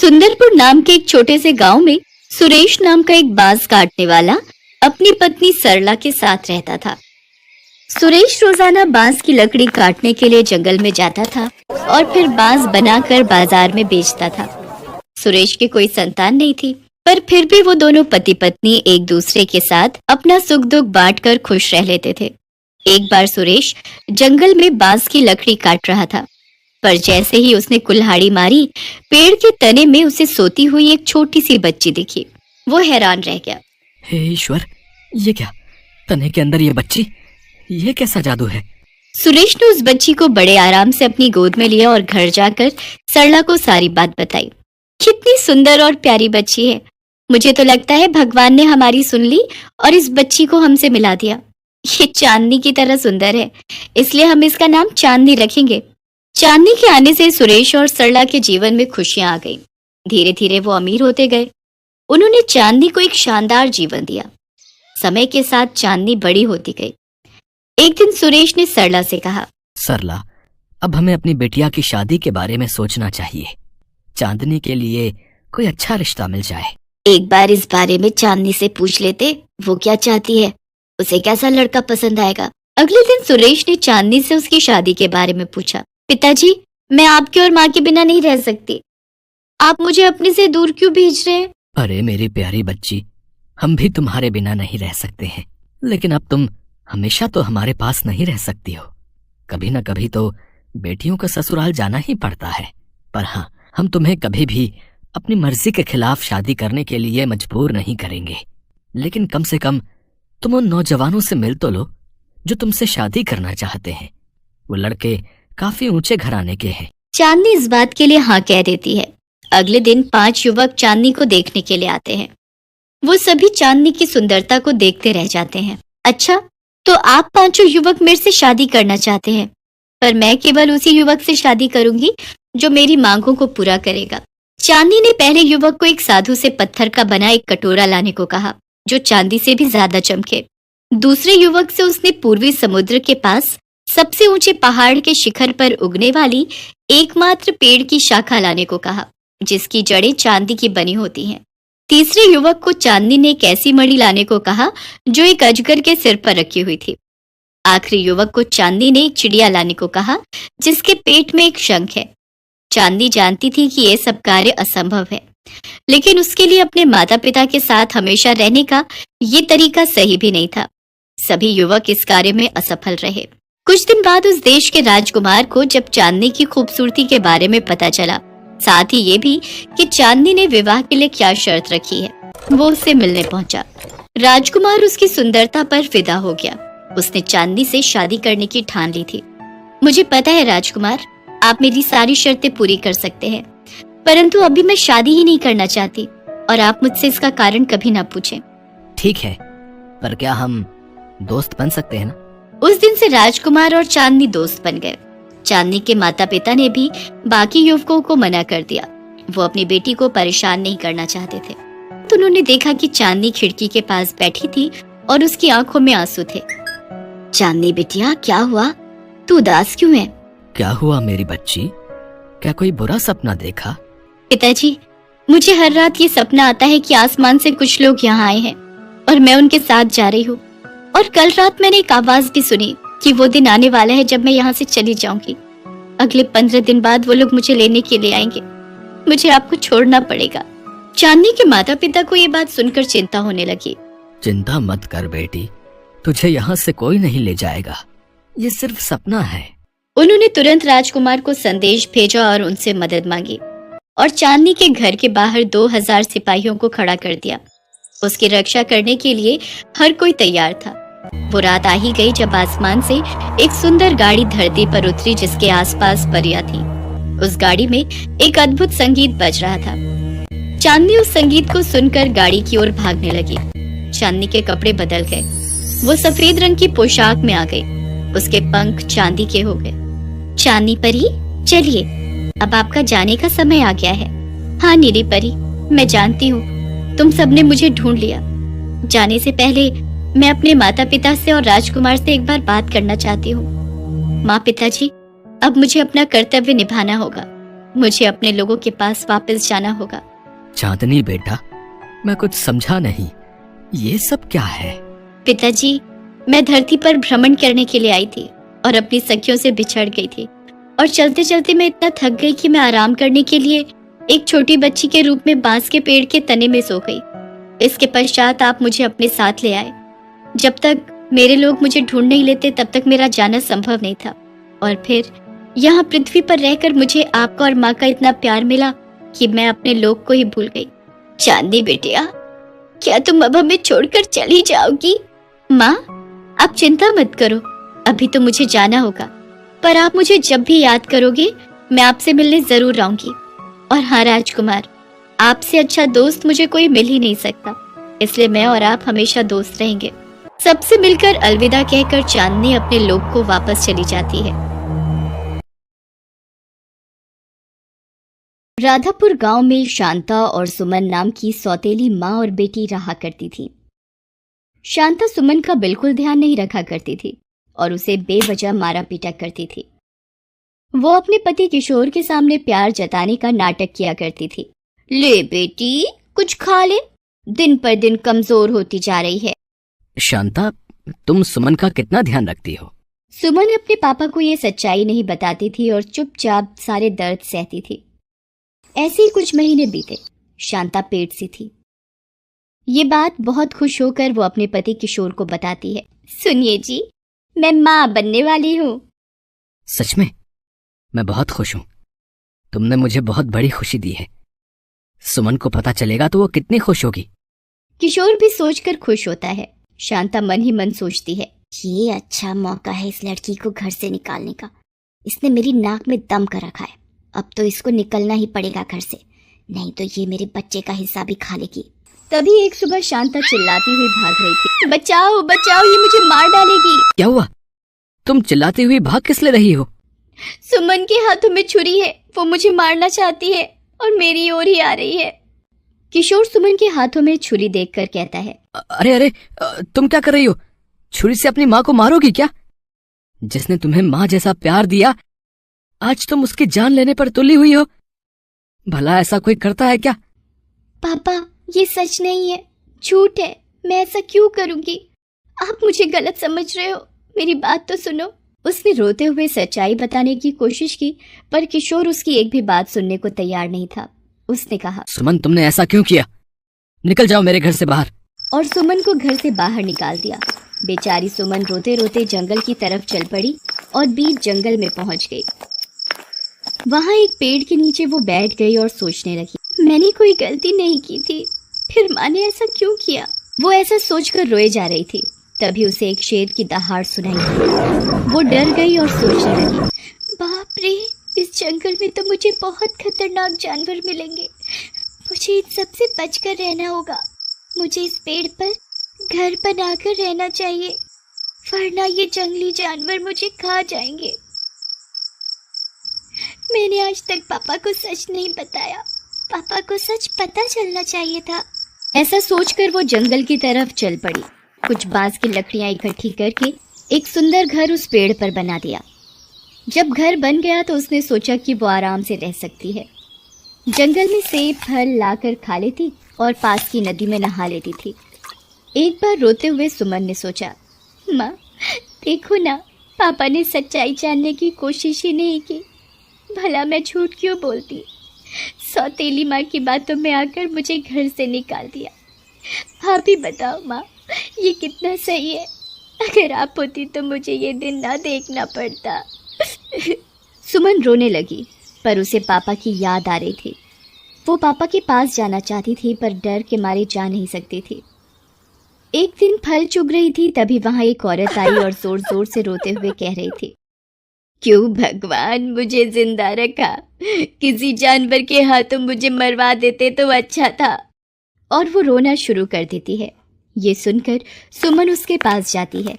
सुंदरपुर नाम के एक छोटे से गांव में सुरेश नाम का एक बांस काटने वाला अपनी पत्नी सरला के साथ रहता था। सुरेश रोजाना बांस की लकड़ी काटने के लिए जंगल में जाता था और फिर बांस बनाकर बाजार में बेचता था। सुरेश की कोई संतान नहीं थी, पर फिर भी वो दोनों पति पत्नी एक दूसरे के साथ अपना सुख दुख बांटकर खुश रह लेते थे। एक बार सुरेश जंगल में बांस की लकड़ी काट रहा था, पर जैसे ही उसने कुल्हाड़ी मारी, पेड़ के तने में उसे सोती हुई एक छोटी सी बच्ची दिखी। वो हैरान रह गया। हे ईश्वर, ये क्या? तने के अंदर ये बच्ची? ये कैसा जादू है? सुरेश ने उस बच्ची को बड़े आराम से अपनी गोद में लिया और घर जाकर सरला को सारी बात बताई। कितनी सुंदर और प्यारी बच्ची है। मुझे तो लगता है भगवान ने हमारी सुन ली और इस बच्ची को हमसे मिला दिया। ये चांदनी की तरह सुंदर है, इसलिए हम इसका नाम चांदनी रखेंगे। चांदनी के आने से सुरेश और सरला के जीवन में खुशियां आ गईं। धीरे धीरे वो अमीर होते गए। उन्होंने चांदनी को एक शानदार जीवन दिया। समय के साथ चांदनी बड़ी होती गई। एक दिन सुरेश ने सरला से कहा, सरला, अब हमें अपनी बेटिया की शादी के बारे में सोचना चाहिए। चांदनी के लिए कोई अच्छा रिश्ता मिल जाए। एक बार इस बारे में चांदनी से पूछ लेते, वो क्या चाहती है, उसे कैसा लड़का पसंद आएगा। अगले दिन सुरेश ने चांदनी से उसकी शादी के बारे में पूछा। पिताजी, मैं आपके और माँ के बिना नहीं रह सकती। आप मुझे अपने से दूर क्यों भेज रहे हैं? अरे मेरी प्यारी बच्ची, हम भी तुम्हारे बिना नहीं रह सकते हैं, लेकिन अब तुम हमेशा तो हमारे पास नहीं रह सकती हो। कभी न कभी तो बेटियों का ससुराल जाना ही पड़ता है। पर हाँ, हम तुम्हें कभी भी अपनी मर्जी के खिलाफ शादी करने के लिए मजबूर नहीं करेंगे। लेकिन कम से कम तुम उन नौजवानों से मिल तो लो जो तुमसे शादी करना चाहते हैं। वो लड़के काफी ऊंचे घराने के हैं। चांदनी इस बात के लिए हाँ कह देती है। अगले दिन 5 युवक चांदनी को देखने के लिए आते हैं। वो सभी चांदनी की सुंदरता को देखते रह जाते हैं। अच्छा, तो आप 5 युवक मेरे से शादी करना चाहते हैं, पर मैं केवल उसी युवक से शादी करूंगी जो मेरी मांगों को पूरा करेगा। चांदनी ने पहले युवक को एक साधु से पत्थर का बना एक कटोरा लाने को कहा, जो चांदी से भी ज्यादा चमके। दूसरे युवक से उसने पूर्वी समुद्र के पास सबसे ऊंचे पहाड़ के शिखर पर उगने वाली एकमात्र पेड़ की शाखा लाने को कहा, जिसकी जड़ें चांदी की बनी होती हैं। तीसरे युवक को चांदनी ने एक ऐसी मणि लाने को कहा जो एक अजगर के सिर पर रखी हुई थी। आखिरी युवक को चांदनी ने एक चिड़िया लाने को कहा जिसके पेट में एक शंख है। चांदनी जानती थी कि यह सब कार्य असंभव है, लेकिन उसके लिए अपने माता पिता के साथ हमेशा रहने का ये तरीका सही भी नहीं था। सभी युवक इस कार्य में असफल रहे। कुछ दिन बाद उस देश के राजकुमार को जब चांदनी की खूबसूरती के बारे में पता चला, साथ ही ये भी कि चांदनी ने विवाह के लिए क्या शर्त रखी है, वो उससे मिलने पहुंचा। राजकुमार उसकी सुंदरता पर फिदा हो गया। उसने चांदनी से शादी करने की ठान ली थी। मुझे पता है राजकुमार, आप मेरी सारी शर्तें पूरी कर सकते हैं, परंतु अभी मैं शादी ही नहीं करना चाहती और आप मुझसे इसका कारण कभी ना पूछें। ठीक है, पर क्या हम दोस्त बन सकते हैं ना? उस दिन से राजकुमार और चांदनी दोस्त बन गए। चांदनी के माता पिता ने भी बाकी युवकों को मना कर दिया। वो अपनी बेटी को परेशान नहीं करना चाहते थे। तो उन्होंने देखा कि चांदनी खिड़की के पास बैठी थी और उसकी आंखों में आंसू थे। चांदनी बिटिया, क्या हुआ? तू उदास क्यों है? क्या हुआ मेरी बच्ची? क्या कोई बुरा सपना देखा? पिताजी, मुझे हर रात ये सपना आता है कि आसमान से कुछ लोग यहाँ आए हैं और मैं उनके साथ जा रही हूँ। और कल रात मैंने एक आवाज भी सुनी कि वो दिन आने वाला है जब मैं यहाँ से चली जाऊंगी। अगले 15 दिन बाद वो लोग मुझे लेने के लिए आएंगे। मुझे आपको छोड़ना पड़ेगा। चांदनी के माता पिता को ये बात सुनकर चिंता होने लगी। चिंता मत कर बेटी, तुझे यहाँ से कोई नहीं ले जाएगा। ये सिर्फ सपना है। उन्होंने तुरंत राजकुमार को संदेश भेजा और उनसे मदद मांगी और चांदनी के घर के बाहर 2000 सिपाहियों को खड़ा कर दिया। उसकी रक्षा करने के लिए हर कोई तैयार था। वो रात आ ही गई जब आसमान से एक सुंदर गाड़ी धरती पर उतरी जिसके आसपास परियां थी। उस गाड़ी में एक अद्भुत संगीत बज रहा था। चांदनी उस संगीत को सुनकर गाड़ी की ओर भागने लगी। चांदनी के कपड़े बदल गए। वो सफेद रंग की पोशाक में आ गई। उसके पंख चांदी के हो गए। चांदनी परी, चलिए, अब आपका जाने का समय आ गया है। हाँ नीली परी, मैं जानती हूँ तुम सबने मुझे ढूंढ लिया। जाने से पहले मैं अपने माता पिता से और राजकुमार से एक बार बात करना चाहती हूँ। माँ, पिताजी, अब मुझे अपना कर्तव्य निभाना होगा। मुझे अपने लोगों के पास वापस जाना होगा। चांदनी बेटा, मैं कुछ समझा नहीं, ये सब क्या है? पिताजी, मैं धरती पर भ्रमण करने के लिए आई थी और अपनी सखियों से बिछड़ गई थी, और चलते चलते मैं इतना थक गई कि मैं आराम करने के लिए एक छोटी बच्ची के रूप में बांस के पेड़ के तने में सो गई। इसके पश्चात आप मुझे अपने साथ ले आए। जब तक मेरे लोग मुझे ढूंढ नहीं लेते तब तक मेरा जाना संभव नहीं था, और फिर यहाँ पृथ्वी पर रहकर मुझे आपका और माँ का इतना प्यार मिला कि मैं अपने लोग को ही भूल गई। चांदनी बेटिया, क्या तुम अब हमें छोड़कर चली जाओगी? माँ, आप चिंता मत करो, अभी तो मुझे जाना होगा, पर आप मुझे जब भी याद करोगे मैं आपसे मिलने जरूर आऊंगी। और हाँ राजकुमार, आपसे अच्छा दोस्त मुझे कोई मिल ही नहीं सकता, इसलिए मैं और आप हमेशा दोस्त रहेंगे। सबसे मिलकर अलविदा कहकर चांदनी अपने लोग को वापस चली जाती है। राधापुर गांव में शांता और सुमन नाम की सौतेली माँ और बेटी रहा करती थी। शांता सुमन का बिल्कुल ध्यान नहीं रखा करती थी और उसे बेवजह मारा पीटा करती थी। वो अपने पति किशोर के सामने प्यार जताने का नाटक किया करती थी। ले बेटी, कुछ खा ले, दिन पर दिन कमजोर होती जा रही है। शांता, तुम सुमन का कितना ध्यान रखती हो? सुमन अपने पापा को ये सच्चाई नहीं बताती थी और चुपचाप सारे दर्द सहती थी। ऐसे ही कुछ महीने बीते। शांता पेट सी थी। ये बात बहुत खुश होकर वो अपने पति किशोर को बताती है। सुनिए जी, मैं माँ बनने वाली हूँ। सच में? मैं बहुत खुश हूँ। तुमने मुझे बहुत बड़ी खुशी दी है। सुमन को पता चलेगा तो वो कितनी खुश होगी। किशोर भी सोचकर खुश होता है। शांता मन ही मन सोचती है, ये अच्छा मौका है इस लड़की को घर से निकालने का। इसने मेरी नाक में दम कर रखा है, अब तो इसको निकलना ही पड़ेगा घर से, नहीं तो ये मेरे बच्चे का हिस्सा भी खा लेगी। तभी एक सुबह शांता चिल्लाती हुई भाग रही थी। बचाओ बचाओ, ये मुझे मार डालेगी। क्या हुआ? तुम चिल्लाती हुई भाग किस ले रही हो? सुमन के हाथों में छुरी है, वो मुझे मारना चाहती है और मेरी ओर ही आ रही है। किशोर सुमन के हाथों में छुरी देखकर कहता है, अरे अरे, तुम क्या कर रही हो? छुरी से अपनी माँ को मारोगी क्या? जिसने तुम्हें माँ जैसा प्यार दिया, आज तुम उसकी जान लेने पर तुली हुई हो। भला ऐसा कोई करता है क्या? पापा, ये सच नहीं है, झूठ है, मैं ऐसा क्यों करूंगी? आप मुझे गलत समझ रहे हो, मेरी बात तो सुनो। उसने रोते हुए सच्चाई बताने की कोशिश की, पर किशोर उसकी एक भी बात सुनने को तैयार नहीं था। उसने कहा, सुमन, तुमने ऐसा क्यों किया? निकल जाओ मेरे घर से बाहर। और सुमन को घर से बाहर निकाल दिया। बेचारी सुमन रोते रोते जंगल की तरफ चल पड़ी और बीच जंगल में पहुंच गई। वहां एक पेड़ के नीचे वो बैठ गई और सोचने लगी, मैंने कोई गलती नहीं की थी, फिर माँ ने ऐसा क्यों किया? वो ऐसा सोचकर रोए जा रही थी। तभी उसे एक शेर की दहाड़ सुनाई दी। वो डर गई और सोचने लगी, बाप रे, इस जंगल में तो मुझे बहुत खतरनाक जानवर मिलेंगे, मुझे इन सबसे बचकर रहना होगा। मुझे इस पेड़ पर घर बनाकर रहना चाहिए, वरना ये जंगली जानवर मुझे खा जाएंगे। मैंने आज तक पापा को सच नहीं बताया, पापा को सच पता चलना चाहिए था। ऐसा सोचकर वो जंगल की तरफ चल पड़ी। कुछ बांस की लकड़ियां इकट्ठी करके एक सुंदर घर उस पेड़ पर बना दिया। जब घर बन गया तो उसने सोचा कि वो आराम से रह सकती है। जंगल में सेब फल लाकर खा लेती और पास की नदी में नहा लेती थी। एक बार रोते हुए सुमन ने सोचा, माँ देखो ना, पापा ने सच्चाई जानने की कोशिश ही नहीं की, भला मैं झूठ क्यों बोलती? सौतेली माँ की बातों में आकर मुझे घर से निकाल दिया। आप ही बताओ माँ, ये कितना सही है? अगर आप होती तो मुझे ये दिन ना देखना पड़ता। सुमन रोने लगी, पर उसे पापा की याद आ रही थी। वो पापा के पास जाना चाहती थी, पर डर के मारे जा नहीं सकती थी। एक दिन फल चुग रही थी, तभी वहां एक औरत आई और जोर जोर से रोते हुए कह रही थी, क्यों भगवान मुझे जिंदा रखा? किसी जानवर के हाथों मुझे मरवा देते तो अच्छा था। और वो रोना शुरू कर देती है। ये सुनकर सुमन उसके पास जाती है।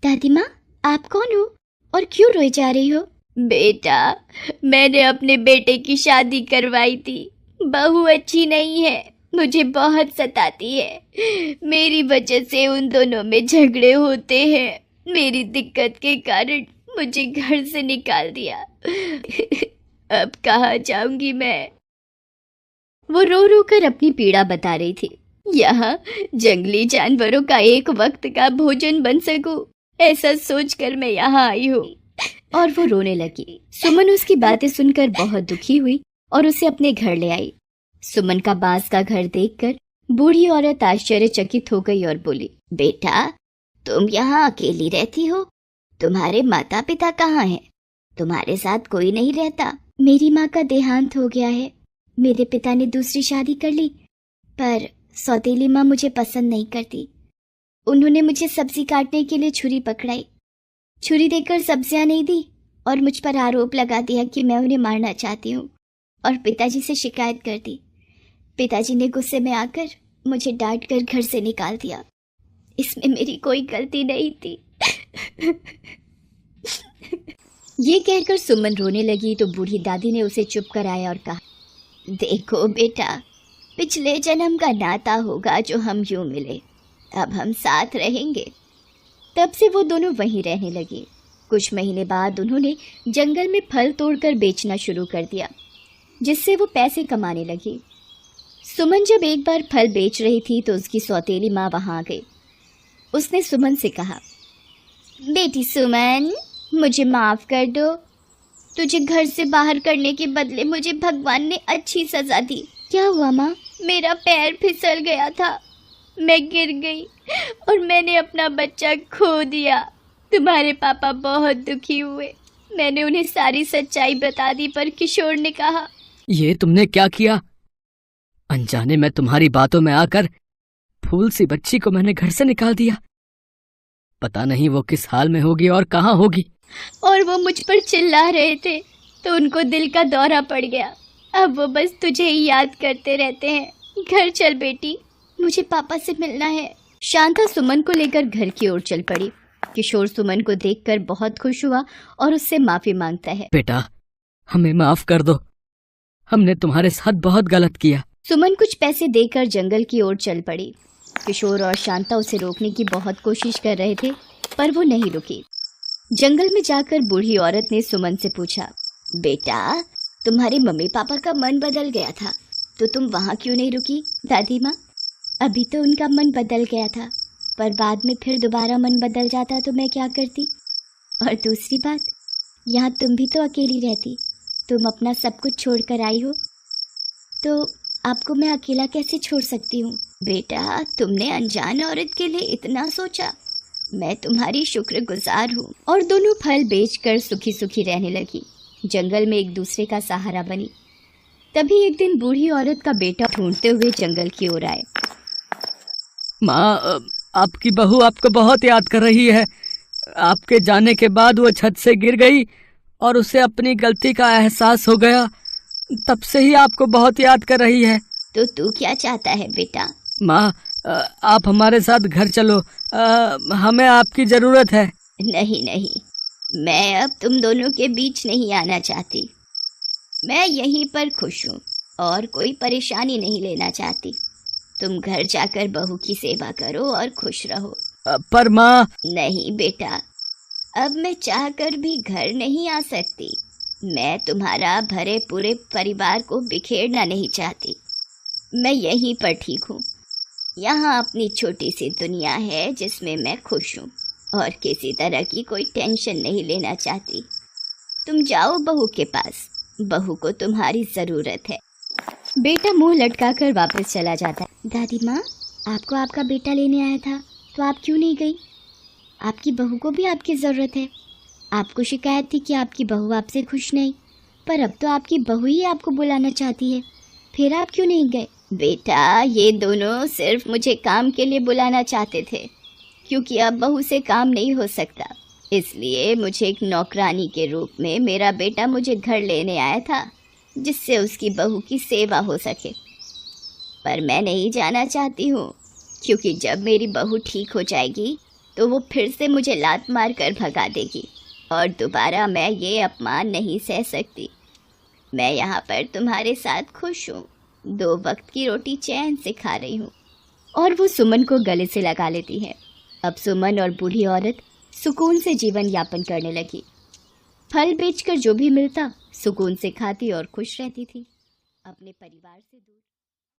दादी माँ, आप कौन हो और क्यों रोई जा रही हो? बेटा, मैंने अपने बेटे की शादी करवाई थी, बहू अच्छी नहीं है, मुझे बहुत सताती है। मेरी वजह से उन दोनों में झगड़े होते हैं। मेरी दिक्कत के कारण मुझे घर से निकाल दिया। अब कहाँ जाऊंगी मैं। वो रो रो कर अपनी पीड़ा बता रही थी। यहाँ जंगली जानवरों का एक वक्त का भोजन बन सकूं, ऐसा सोचकर मैं यहाँ आई हूँ। और वो रोने लगी। सुमन उसकी बातें सुनकर बहुत दुखी हुई और उसे अपने घर ले आई। सुमन का बांस का घर देखकर बूढ़ी औरत आश्चर्यचकित हो गई और बोली, बेटा, तुम यहाँ अकेली रहती हो? तुम्हारे माता पिता कहाँ हैं? तुम्हारे साथ कोई नहीं रहता? मेरी माँ का देहांत हो गया है। मेरे पिता ने दूसरी शादी कर ली, पर सौतेली माँ मुझे पसंद नहीं करती। उन्होंने मुझे सब्जी काटने के लिए छुरी पकड़ाई। छुरी देकर सब्जियां नहीं दी और मुझ पर आरोप लगा दिया कि मैं उन्हें मारना चाहती हूँ और पिताजी से शिकायत कर दी। पिताजी ने गुस्से में आकर मुझे डांट कर घर से निकाल दिया। इसमें मेरी कोई गलती नहीं थी। ये कहकर सुमन रोने लगी तो बूढ़ी दादी ने उसे चुप कराया और कहा, देखो बेटा, पिछले जन्म का नाता होगा जो हम यूं मिले। अब हम साथ रहेंगे। तब से वो दोनों वहीं रहने लगे। कुछ महीने बाद उन्होंने जंगल में फल तोड़कर बेचना शुरू कर दिया, जिससे वो पैसे कमाने लगी। सुमन जब एक बार फल बेच रही थी तो उसकी सौतेली माँ वहां आ गई। उसने सुमन से कहा, बेटी सुमन, मुझे माफ कर दो। तुझे घर से बाहर करने के बदले मुझे भगवान ने अच्छी सजा दी। क्या हुआ माँ? मेरा पैर फिसल गया था, मैं गिर गई और मैंने अपना बच्चा खो दिया। तुम्हारे पापा बहुत दुखी हुए। मैंने उन्हें सारी सच्चाई बता दी, पर किशोर ने कहा, ये तुमने क्या किया? अनजाने में तुम्हारी बातों में आकर फूल सी बच्ची को मैंने घर से निकाल दिया। पता नहीं वो किस हाल में होगी और कहाँ होगी। और वो मुझ पर चिल्ला रहे थे तो उनको दिल का दौरा पड़ गया। अब वो बस तुझे ही याद करते रहते हैं। घर चल बेटी, मुझे पापा से मिलना है। शांता सुमन को लेकर घर की ओर चल पड़ी। किशोर सुमन को देखकर बहुत खुश हुआ और उससे माफी मांगता है। बेटा, हमें माफ कर दो, हमने तुम्हारे साथ बहुत गलत किया। सुमन कुछ पैसे देकर जंगल की ओर चल पड़ी। किशोर और शांता उसे रोकने की बहुत कोशिश कर रहे थे, पर वो नहीं रुकी। जंगल में जाकर बूढ़ी औरत ने सुमन से पूछा, बेटा, तुम्हारे मम्मी पापा का मन बदल गया था तो तुम वहाँ क्यों नहीं रुकी? दादी माँ, अभी तो उनका मन बदल गया था, पर बाद में फिर दोबारा मन बदल जाता तो मैं क्या करती? और दूसरी बात, यहाँ तुम भी तो अकेली रहती। तुम अपना सब कुछ छोड़कर आई हो, तो आपको मैं अकेला कैसे छोड़ सकती हूँ? बेटा, तुमने अनजान औरत के लिए इतना सोचा, मैं तुम्हारी शुक्रगुजार हूँ। और दोनों फल बेचकर सुखी सुखी रहने लगी। जंगल में एक दूसरे का सहारा बनी। तभी एक दिन बूढ़ी औरत का बेटा ढूंढते हुए जंगल की ओर आए। माँ, आपकी बहू आपको बहुत याद कर रही है। आपके जाने के बाद वो छत से गिर गई और उसे अपनी गलती का एहसास हो गया। तब से ही आपको बहुत याद कर रही है। तो तू क्या चाहता है बेटा? माँ, आप हमारे साथ घर चलो, हमें आपकी जरूरत है। नहीं नहीं, मैं अब तुम दोनों के बीच नहीं आना चाहती। मैं यहीं पर खुश हूँ और कोई परेशानी नहीं लेना चाहती। तुम घर जाकर बहू की सेवा करो और खुश रहो। पर माँ। नहीं बेटा, अब मैं चाहकर भी घर नहीं आ सकती। मैं तुम्हारा भरे पूरे परिवार को बिखेरना नहीं चाहती। मैं यहीं पर ठीक हूँ। यहाँ अपनी छोटी सी दुनिया है जिसमें मैं खुश हूँ और किसी तरह की कोई टेंशन नहीं लेना चाहती। तुम जाओ बहू के पास, बहू को तुम्हारी ज़रूरत है। बेटा मुंह लटकाकर वापस चला जाता है। दादी माँ, आपको आपका बेटा लेने आया था तो आप क्यों नहीं गई? आपकी बहू को भी आपकी ज़रूरत है। आपको शिकायत थी कि आपकी बहू आपसे खुश नहीं, पर अब तो आपकी बहू ही आपको बुलाना चाहती है, फिर आप क्यों नहीं गए? बेटा, ये दोनों सिर्फ मुझे काम के लिए बुलाना चाहते थे, क्योंकि अब बहू से काम नहीं हो सकता। इसलिए मुझे एक नौकरानी के रूप में मेरा बेटा मुझे घर लेने आया था, जिससे उसकी बहू की सेवा हो सके। पर मैं नहीं जाना चाहती हूँ, क्योंकि जब मेरी बहू ठीक हो जाएगी तो वो फिर से मुझे लात मार कर भगा देगी और दोबारा मैं ये अपमान नहीं सह सकती। मैं यहाँ पर तुम्हारे साथ खुश हूँ, 2 वक्त की रोटी चैन से खा रही हूँ। और वो सुमन को गले से लगा लेती है। अब सुमन और बूढ़ी औरत सुकून से जीवन यापन करने लगी। फल बेचकर जो भी मिलता सुकून से खाती और खुश रहती थी, अपने परिवार से दूर।